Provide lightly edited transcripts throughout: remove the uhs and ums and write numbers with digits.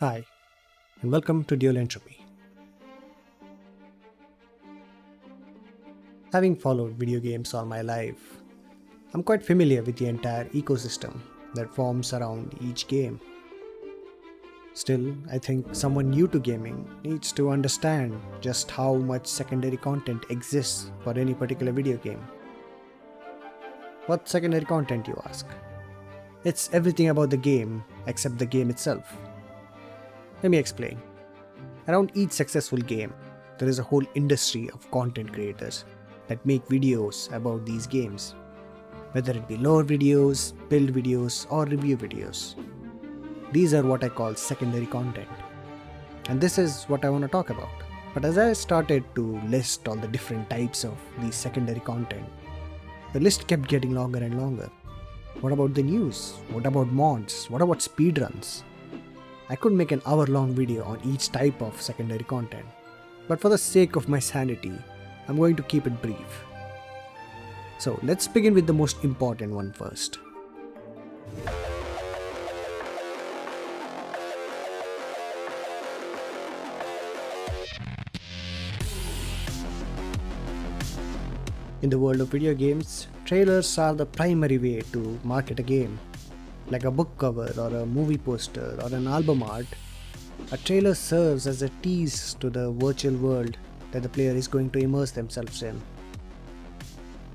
Hi, and welcome to DualEntropy. Having followed video games all my life, I'm quite familiar with the entire ecosystem that forms around each game. Still, I think someone new to gaming needs to understand just how much secondary content exists for any particular video game. What's secondary content, you ask? It's everything about the game except the game itself. Let me explain. Around each successful game, there is a whole industry of content creators that make videos about these games, whether it be lore videos, build videos, or review videos. These are what I call secondary content. And this is what I want to talk about. But as I started to list all the different types of these secondary content, the list kept getting longer and longer. What about the news? What about mods? What about speedruns? I could make an hour-long video on each type of secondary content, but for the sake of my sanity, I'm going to keep it brief. So let's begin with the most important one first. In the world of video games, trailers are the primary way to market a game. Like a book cover or a movie poster or an album art, a trailer serves as a tease to the virtual world that the player is going to immerse themselves in.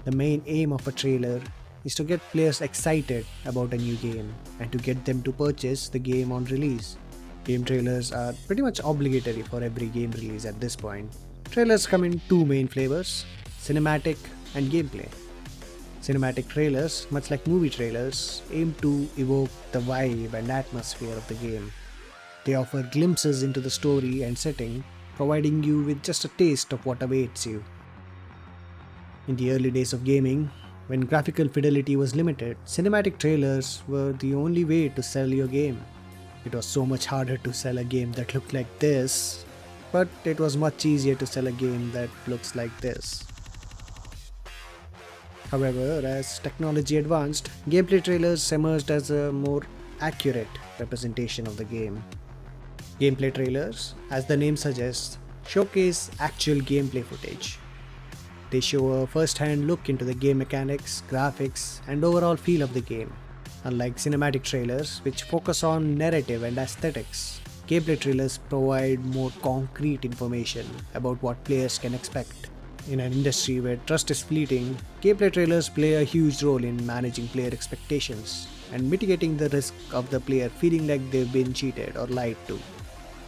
The main aim of a trailer is to get players excited about a new game and to get them to purchase the game on release. Game trailers are pretty much obligatory for every game release at this point. Trailers come in two main flavors: cinematic and gameplay. Cinematic trailers, much like movie trailers, aim to evoke the vibe and atmosphere of the game. They offer glimpses into the story and setting, providing you with just a taste of what awaits you. In the early days of gaming, when graphical fidelity was limited, cinematic trailers were the only way to sell your game. It was so much harder to sell a game that looked like this, but it was much easier to sell a game that looks like this. However, as technology advanced, gameplay trailers emerged as a more accurate representation of the game. Gameplay trailers, as the name suggests, showcase actual gameplay footage. They show a first-hand look into the game mechanics, graphics, and overall feel of the game. Unlike cinematic trailers, which focus on narrative and aesthetics, gameplay trailers provide more concrete information about what players can expect. In an industry where trust is fleeting, gameplay trailers play a huge role in managing player expectations and mitigating the risk of the player feeling like they've been cheated or lied to.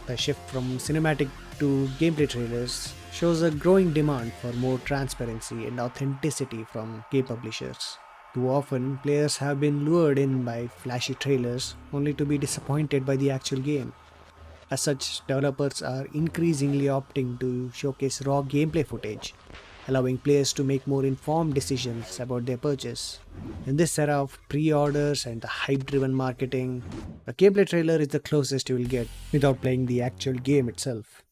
The shift from cinematic to gameplay trailers shows a growing demand for more transparency and authenticity from game publishers. Too often, players have been lured in by flashy trailers only to be disappointed by the actual game. As such, developers are increasingly opting to showcase raw gameplay footage, allowing players to make more informed decisions about their purchase. In this era of pre-orders and the hype-driven marketing, a gameplay trailer is the closest you will get without playing the actual game itself.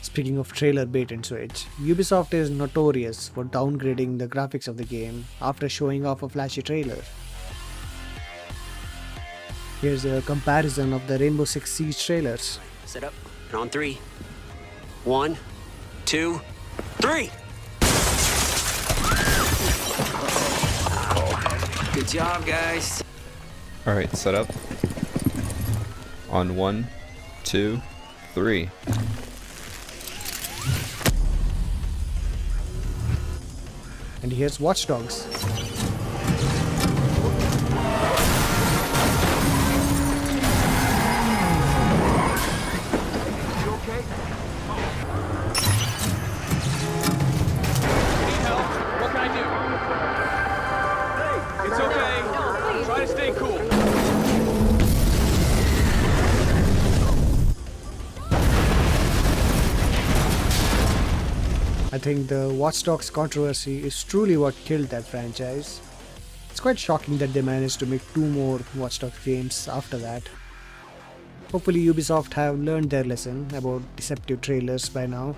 Speaking of trailer bait and switch, Ubisoft is notorious for downgrading the graphics of the game after showing off a flashy trailer. Here's a comparison of the Rainbow Six Siege trailers. Set up, and on 3. 1, 2, 3! Good job, guys. Alright, set up. On 1, 2, 3. And here's Watch Dogs. I think the Watch Dogs controversy is truly what killed that franchise. It's quite shocking that they managed to make 2 more Watch Dogs games after that. Hopefully Ubisoft have learned their lesson about deceptive trailers by now.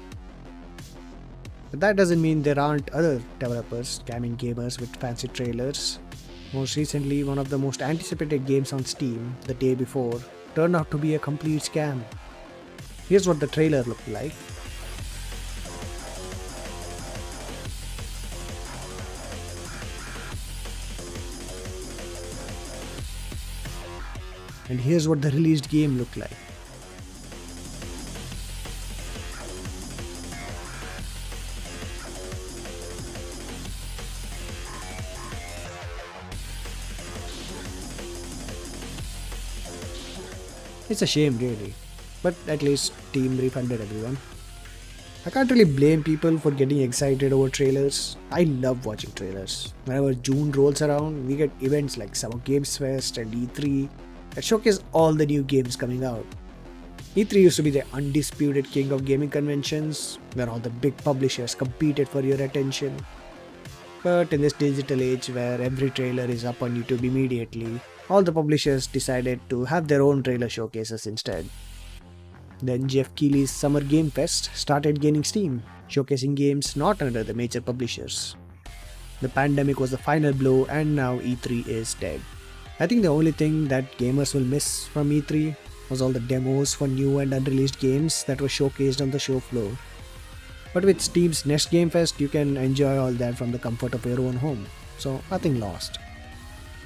But that doesn't mean there aren't other developers scamming gamers with fancy trailers. Most recently, one of the most anticipated games on Steam the day before turned out to be a complete scam. Here's what the trailer looked like. And here's what the released game looked like. It's a shame really, but at least Team refunded everyone. I can't really blame people for getting excited over trailers. I love watching trailers. Whenever June rolls around, we get events like Summer Games Fest and E3 that showcase all the new games coming out. E3 used to be the undisputed king of gaming conventions, where all the big publishers competed for your attention. But in this digital age where every trailer is up on YouTube immediately, all the publishers decided to have their own trailer showcases instead. Then Jeff Keighley's Summer Game Fest started gaining steam, showcasing games not under the major publishers. The pandemic was the final blow and now E3 is dead. I think the only thing that gamers will miss from E3 was all the demos for new and unreleased games that were showcased on the show floor. But with Steam's Next Game Fest, you can enjoy all that from the comfort of your own home, so nothing lost.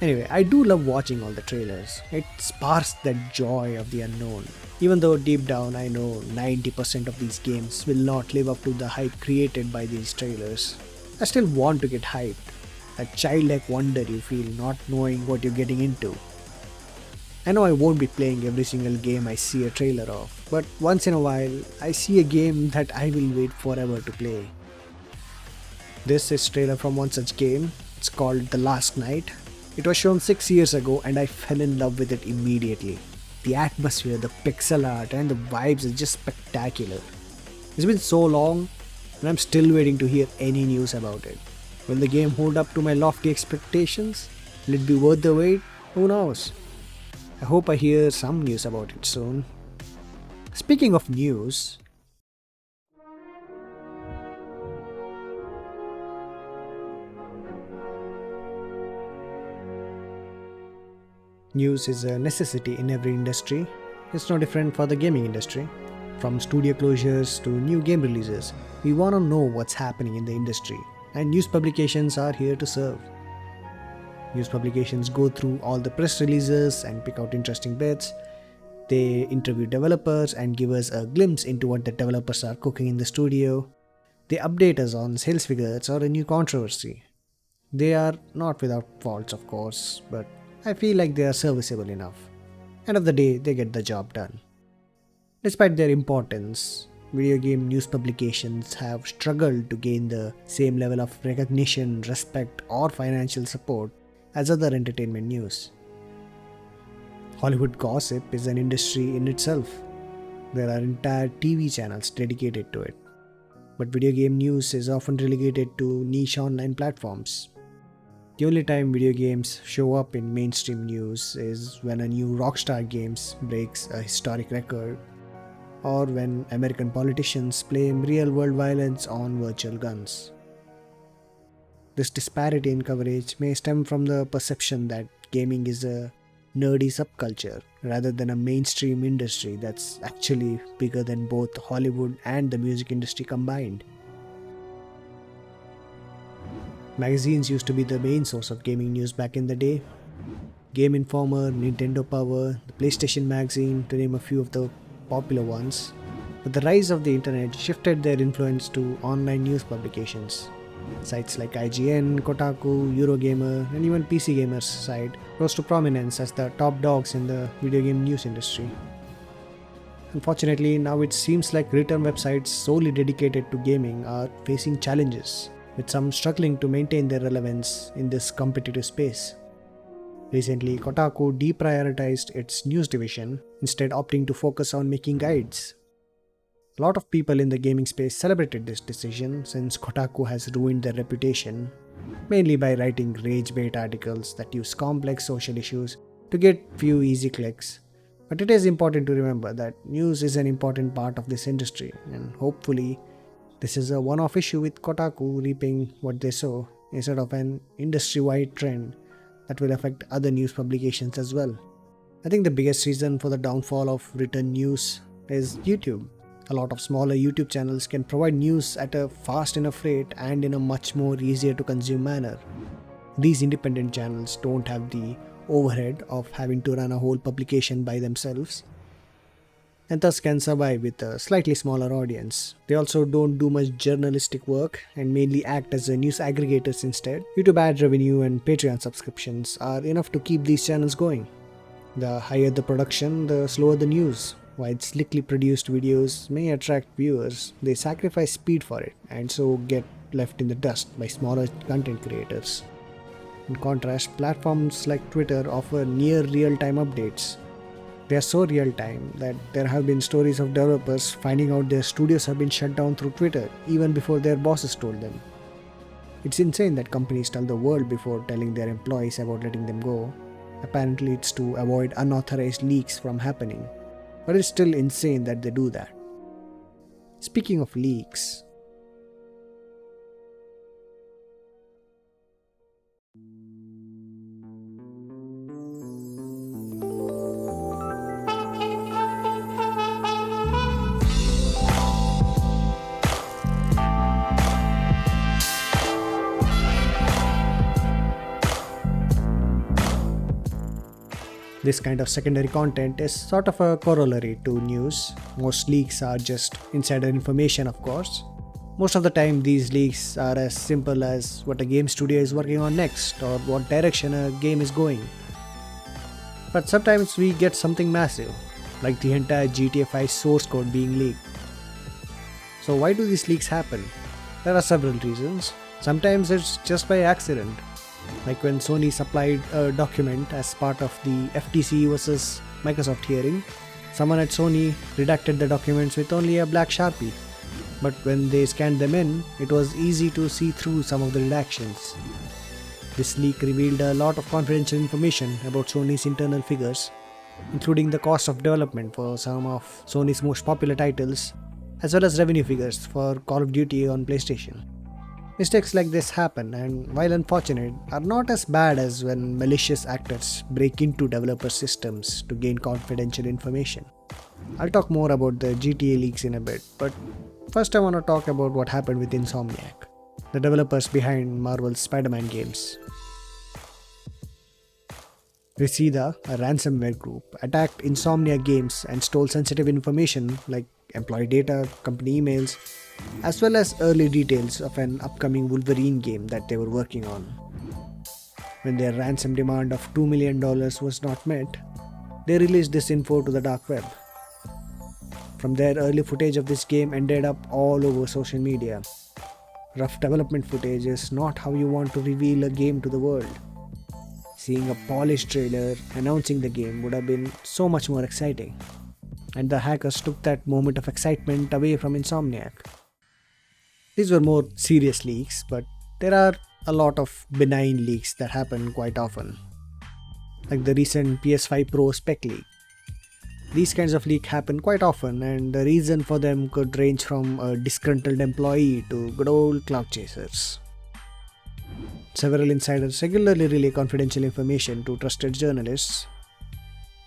Anyway, I do love watching all the trailers. It sparks that joy of the unknown. Even though deep down I know 90% of these games will not live up to the hype created by these trailers, I still want to get hyped. That childlike wonder you feel not knowing what you're getting into. I know I won't be playing every single game I see a trailer of, but once in a while I see a game that I will wait forever to play. This is trailer from one such game. It's called The Last Night. It was shown 6 years ago and I fell in love with it immediately. The atmosphere, the pixel art and the vibes are just spectacular. It's been so long and I'm still waiting to hear any news about it. Will the game hold up to my lofty expectations? Will it be worth the wait? Who knows? I hope I hear some news about it soon. Speaking of news, news is a necessity in every industry. It's no different for the gaming industry. From studio closures to new game releases, we want to know what's happening in the industry, and news publications are here to serve. News publications go through all the press releases and pick out interesting bits. They interview developers and give us a glimpse into what the developers are cooking in the studio. They update us on sales figures or a new controversy. They are not without faults, of course, but I feel like they are serviceable enough. End of the day, they get the job done. Despite their importance, video game news publications have struggled to gain the same level of recognition, respect, or financial support as other entertainment news. Hollywood gossip is an industry in itself. There are entire TV channels dedicated to it. But video game news is often relegated to niche online platforms. The only time video games show up in mainstream news is when a new Rockstar Games breaks a historic record, or when American politicians blame real-world violence on virtual guns. This disparity in coverage may stem from the perception that gaming is a nerdy subculture rather than a mainstream industry that's actually bigger than both Hollywood and the music industry combined. Magazines used to be the main source of gaming news back in the day. Game Informer, Nintendo Power, the PlayStation Magazine, to name a few of the popular ones. But the rise of the internet shifted their influence to online news publications. Sites like IGN, Kotaku, Eurogamer, and even PC Gamer's site rose to prominence as the top dogs in the video game news industry. Unfortunately, now it seems like written websites solely dedicated to gaming are facing challenges, with some struggling to maintain their relevance in this competitive space. Recently, Kotaku deprioritized its news division, instead opting to focus on making guides. A lot of people in the gaming space celebrated this decision since Kotaku has ruined their reputation, mainly by writing rage-bait articles that use complex social issues to get few easy clicks. But it is important to remember that news is an important part of this industry, and hopefully this is a one-off issue with Kotaku reaping what they sow instead of an industry-wide trend that will affect other news publications as well. I think the biggest reason for the downfall of written news is YouTube. A lot of smaller YouTube channels can provide news at a fast enough rate and in a much more easier to consume manner. These independent channels don't have the overhead of having to run a whole publication by themselves, and thus can survive with a slightly smaller audience. They also don't do much journalistic work and mainly act as a news aggregators instead. YouTube ad revenue and Patreon subscriptions are enough to keep these channels going. The higher the production, the slower the news. While slickly produced videos may attract viewers, they sacrifice speed for it and so get left in the dust by smaller content creators. In contrast, platforms like Twitter offer near real-time updates. They are so real-time that there have been stories of developers finding out their studios have been shut down through Twitter even before their bosses told them. It's insane that companies tell the world before telling their employees about letting them go. Apparently it's to avoid unauthorized leaks from happening, but it's still insane that they do that. Speaking of leaks, this kind of secondary content is sort of a corollary to news. Most leaks are just insider information, of course. Most of the time, these leaks are as simple as what a game studio is working on next or what direction a game is going. But sometimes we get something massive, like the entire GTA 5 source code being leaked. So why do these leaks happen? There are several reasons. Sometimes it's just by accident. Like when Sony supplied a document as part of the FTC versus Microsoft hearing, someone at Sony redacted the documents with only a black sharpie. But when they scanned them in, it was easy to see through some of the redactions. This leak revealed a lot of confidential information about Sony's internal figures, including the cost of development for some of Sony's most popular titles, as well as revenue figures for Call of Duty on PlayStation. Mistakes like this happen, and while unfortunate, are not as bad as when malicious actors break into developer systems to gain confidential information. I'll talk more about the GTA leaks in a bit, but first I want to talk about what happened with Insomniac, the developers behind Marvel's Spider-Man games. Reseda, a ransomware group, attacked Insomniac Games and stole sensitive information like employee data, company emails, as well as early details of an upcoming Wolverine game that they were working on. When their ransom demand of $2 million was not met, they released this info to the dark web. From there, early footage of this game ended up all over social media. Rough development footage is not how you want to reveal a game to the world. Seeing a polished trailer announcing the game would have been so much more exciting. And the hackers took that moment of excitement away from Insomniac. These were more serious leaks, but there are a lot of benign leaks that happen quite often, like the recent PS5 Pro spec leak. These kinds of leaks happen quite often, and the reason for them could range from a disgruntled employee to good old cloud chasers. Several insiders regularly relay confidential information to trusted journalists.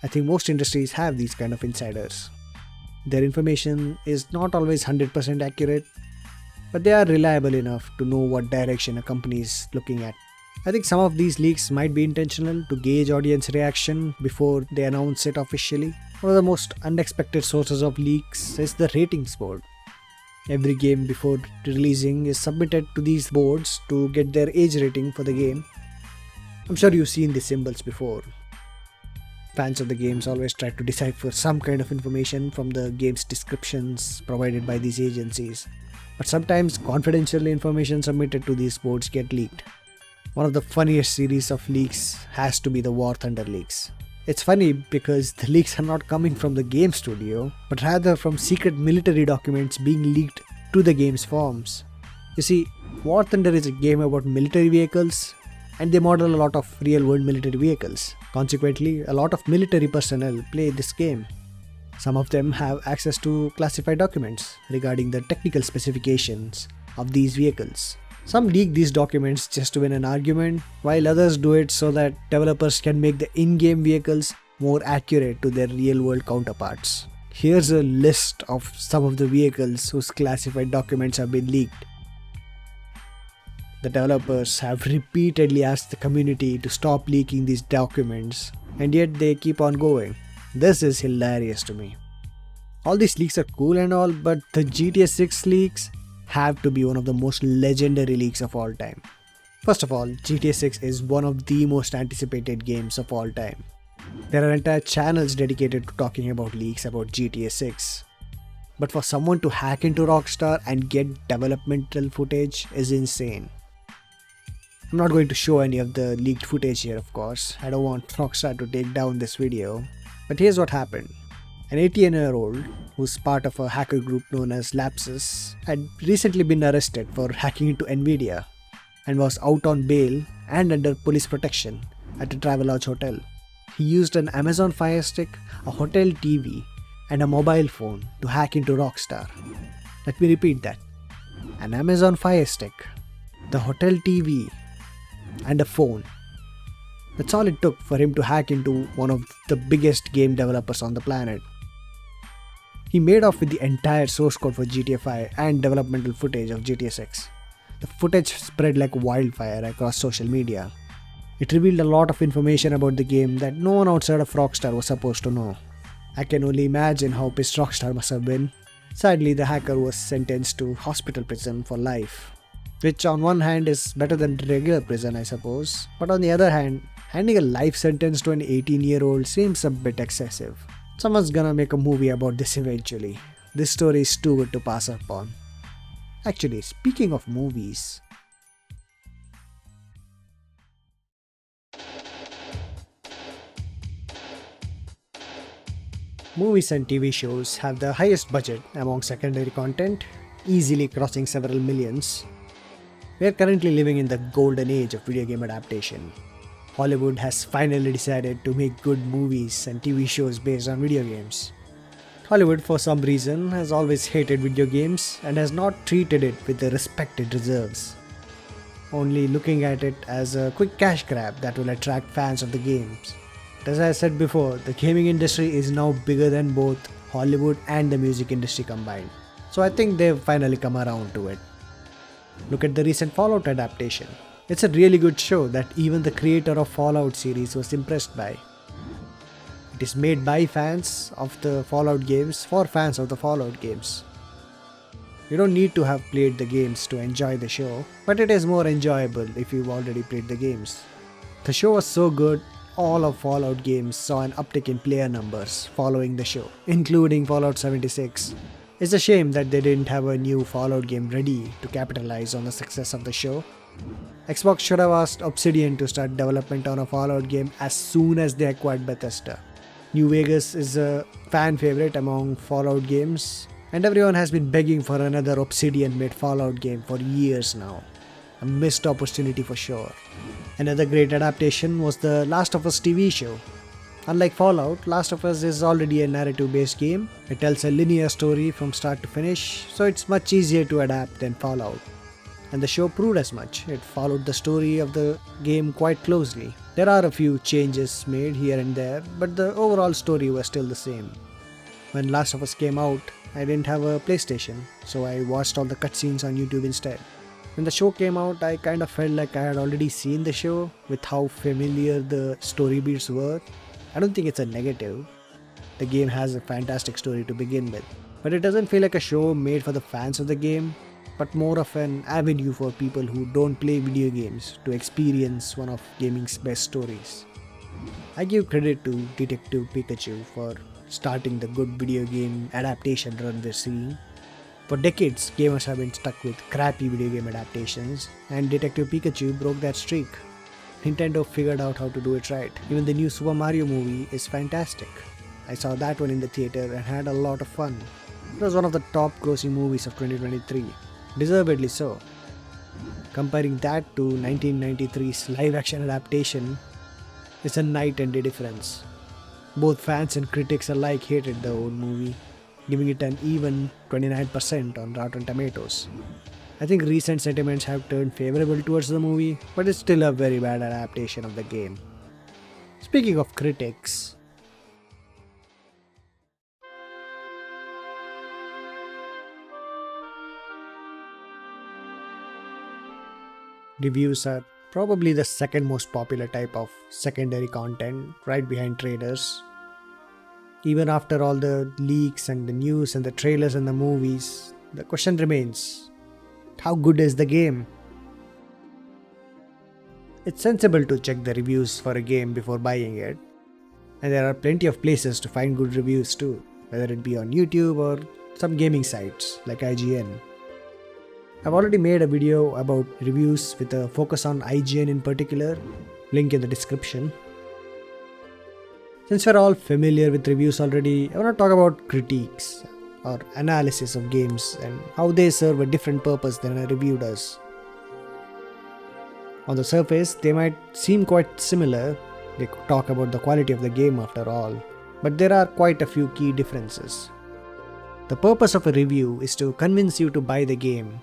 I think most industries have these kind of insiders. Their information is not always 100% accurate, but they are reliable enough to know what direction a company is looking at. I think some of these leaks might be intentional to gauge audience reaction before they announce it officially. One of the most unexpected sources of leaks is the ratings board. Every game before releasing is submitted to these boards to get their age rating for the game. I'm sure you've seen these symbols before. Fans of the games always try to decipher some kind of information from the game's descriptions provided by these agencies. But sometimes confidential information submitted to these boards get leaked. One of the funniest series of leaks has to be the War Thunder leaks. It's funny because the leaks are not coming from the game studio, but rather from secret military documents being leaked to the game's forums. You see, War Thunder is a game about military vehicles, and they model a lot of real-world military vehicles. Consequently, a lot of military personnel play this game. Some of them have access to classified documents regarding the technical specifications of these vehicles. Some leak these documents just to win an argument, while others do it so that developers can make the in-game vehicles more accurate to their real world counterparts. Here's a list of some of the vehicles whose classified documents have been leaked. The developers have repeatedly asked the community to stop leaking these documents, and yet they keep on going. This is hilarious to me. All these leaks are cool and all, but the GTA 6 leaks have to be one of the most legendary leaks of all time. First of all, GTA 6 is one of the most anticipated games of all time. There are entire channels dedicated to talking about leaks about GTA 6. But for someone to hack into Rockstar and get developmental footage is insane. I'm not going to show any of the leaked footage here, of course. I don't want Rockstar to take down this video. But here's what happened. An 18-year-old who's part of a hacker group known as Lapsus had recently been arrested for hacking into Nvidia and was out on bail and under police protection at a Travelodge hotel. He used an Amazon Fire Stick, a hotel TV, and a mobile phone to hack into Rockstar. Let me repeat that. An Amazon Fire Stick, the hotel TV, and a phone. That's all it took for him to hack into one of the biggest game developers on the planet. He made off with the entire source code for GTA 5 and developmental footage of GTA 6. The footage spread like wildfire across social media. It revealed a lot of information about the game that no one outside of Rockstar was supposed to know. I can only imagine how pissed Rockstar must have been. Sadly, the hacker was sentenced to hospital prison for life, which on one hand is better than regular prison, I suppose, but on the other hand, handing a life sentence to an 18-year-old seems a bit excessive. Someone's gonna make a movie about this eventually. This story is too good to pass up on. Actually, speaking of movies, movies and TV shows have the highest budget among secondary content, easily crossing several millions. We are currently living in the golden age of video game adaptation. Hollywood has finally decided to make good movies and TV shows based on video games. Hollywood, for some reason, has always hated video games and has not treated it with the respect it deserves, only looking at it as a quick cash grab that will attract fans of the games. But as I said before, the gaming industry is now bigger than both Hollywood and the music industry combined. So I think they've finally come around to it. Look at the recent Fallout adaptation. It's a really good show that even the creator of Fallout series was impressed by. It is made by fans of the Fallout games for fans of the Fallout games. You don't need to have played the games to enjoy the show, but it is more enjoyable if you've already played the games. The show was so good, all of Fallout games saw an uptick in player numbers following the show, including Fallout 76. It's a shame that they didn't have a new Fallout game ready to capitalize on the success of the show. Xbox should have asked Obsidian to start development on a Fallout game as soon as they acquired Bethesda. New Vegas is a fan favorite among Fallout games, and everyone has been begging for another Obsidian-made Fallout game for years now. A missed opportunity for sure. Another great adaptation was the Last of Us TV show. Unlike Fallout, Last of Us is already a narrative-based game. It tells a linear story from start to finish, so it's much easier to adapt than Fallout. And the show proved as much. It followed the story of the game quite closely. There are a few changes made here and there, but the overall story was still the same. When Last of Us came out, I didn't have a PlayStation, so I watched all the cutscenes on YouTube instead. When the show came out, I kind of felt like I had already seen the show with how familiar the story beats were. I don't think it's a negative. The game has a fantastic story to begin with, but it doesn't feel like a show made for the fans of the game, but more of an avenue for people who don't play video games to experience one of gaming's best stories. I give credit to Detective Pikachu for starting the good video game adaptation run we're seeing. For decades, gamers have been stuck with crappy video game adaptations, and Detective Pikachu broke that streak. Nintendo figured out how to do it right. Even the new Super Mario movie is fantastic. I saw that one in the theater and had a lot of fun. It was one of the top grossing movies of 2023. Deservedly so. Comparing that to 1993's live-action adaptation is a night and day difference. Both fans and critics alike hated the old movie, giving it an even 29% on Rotten Tomatoes. I think recent sentiments have turned favorable towards the movie, but it's still a very bad adaptation of the game. Speaking of critics, Reviews are probably the second most popular type of secondary content, right behind trailers. Even after all the leaks and the news and the trailers and the movies, the question remains, how good is the game? It's sensible to check the reviews for a game before buying it, and there are plenty of places to find good reviews too, whether it be on YouTube or some gaming sites like IGN. I've already made a video about reviews with a focus on IGN in particular, link in the description. Since we're all familiar with reviews already, I want to talk about critiques or analysis of games and how they serve a different purpose than a review does. On the surface, they might seem quite similar. They talk about the quality of the game after all, but there are quite a few key differences. The purpose of a review is to convince you to buy the game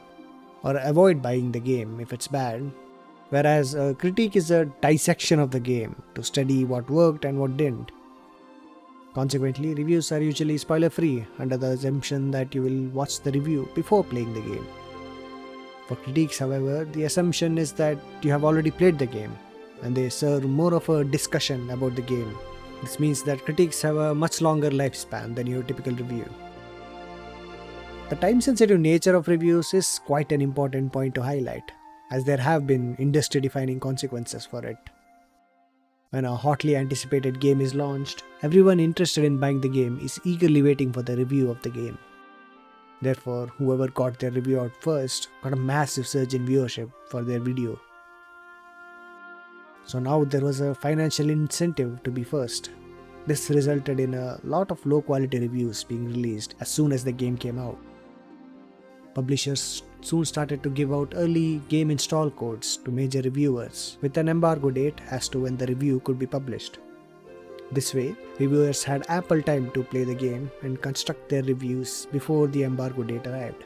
or avoid buying the game if it's bad, whereas a critique is a dissection of the game to study what worked and what didn't. Consequently, reviews are usually spoiler-free under the assumption that you will watch the review before playing the game. For critiques, however, the assumption is that you have already played the game, and they serve more of a discussion about the game. This means that critiques have a much longer lifespan than your typical review. The time-sensitive nature of reviews is quite an important point to highlight, as there have been industry-defining consequences for it. When a hotly anticipated game is launched, everyone interested in buying the game is eagerly waiting for the review of the game. Therefore, whoever got their review out first got a massive surge in viewership for their video. So now there was a financial incentive to be first. This resulted in a lot of low quality reviews being released as soon as the game came out. Publishers soon started to give out early game install codes to major reviewers with an embargo date as to when the review could be published. This way, reviewers had ample time to play the game and construct their reviews before the embargo date arrived.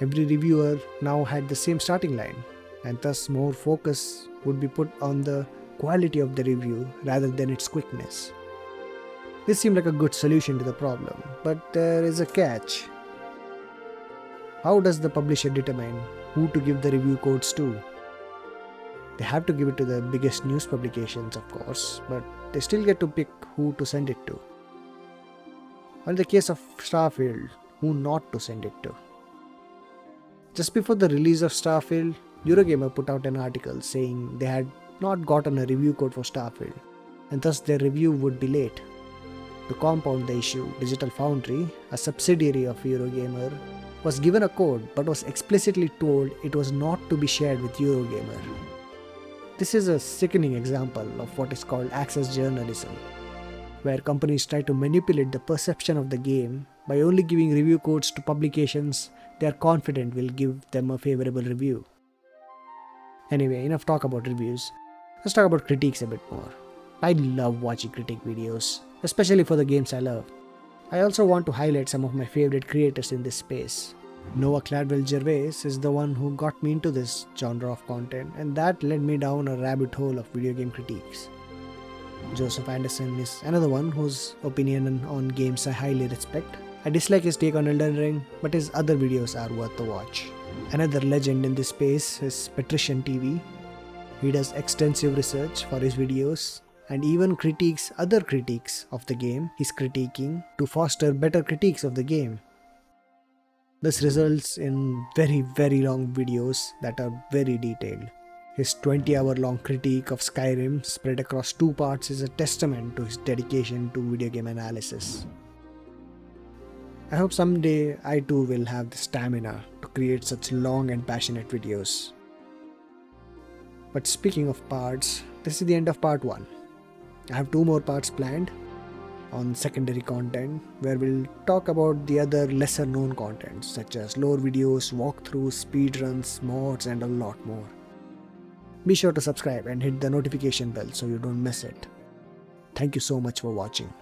Every reviewer now had the same starting line, and thus more focus would be put on the quality of the review rather than its quickness. This seemed like a good solution to the problem, but there is a catch. How does the publisher determine who to give the review codes to? They have to give it to the biggest news publications, of course, but they still get to pick who to send it to. In the case of Starfield, who not to send it to. Just before the release of Starfield, Eurogamer put out an article saying they had not gotten a review code for Starfield, and thus their review would be late. To compound the issue, Digital Foundry, a subsidiary of Eurogamer, was given a code but was explicitly told it was not to be shared with Eurogamer. This is a sickening example of what is called access journalism, where companies try to manipulate the perception of the game by only giving review codes to publications they are confident will give them a favorable review. Anyway, enough talk about reviews. Let's talk about critiques a bit more. I love watching critique videos, especially for the games I love. I also want to highlight some of my favorite creators in this space. Noah Cladwell-Gervais is the one who got me into this genre of content, and that led me down a rabbit hole of video game critiques. Joseph Anderson is another one whose opinion on games I highly respect. I dislike his take on Elden Ring, but his other videos are worth the watch. Another legend in this space is Patrician TV. He does extensive research for his videos and even critiques other critiques of the game he's critiquing to foster better critiques of the game. This results in very long videos that are very detailed. His 20-hour-long critique of Skyrim spread across 2 parts is a testament to his dedication to video game analysis. I hope someday I too will have the stamina to create such long and passionate videos. But speaking of parts, this is the end of part 1. I have 2 more parts planned on secondary content where we'll talk about the other lesser known content such as lore videos, walkthroughs, speedruns, mods and a lot more. Be sure to subscribe and hit the notification bell so you don't miss it. Thank you so much for watching.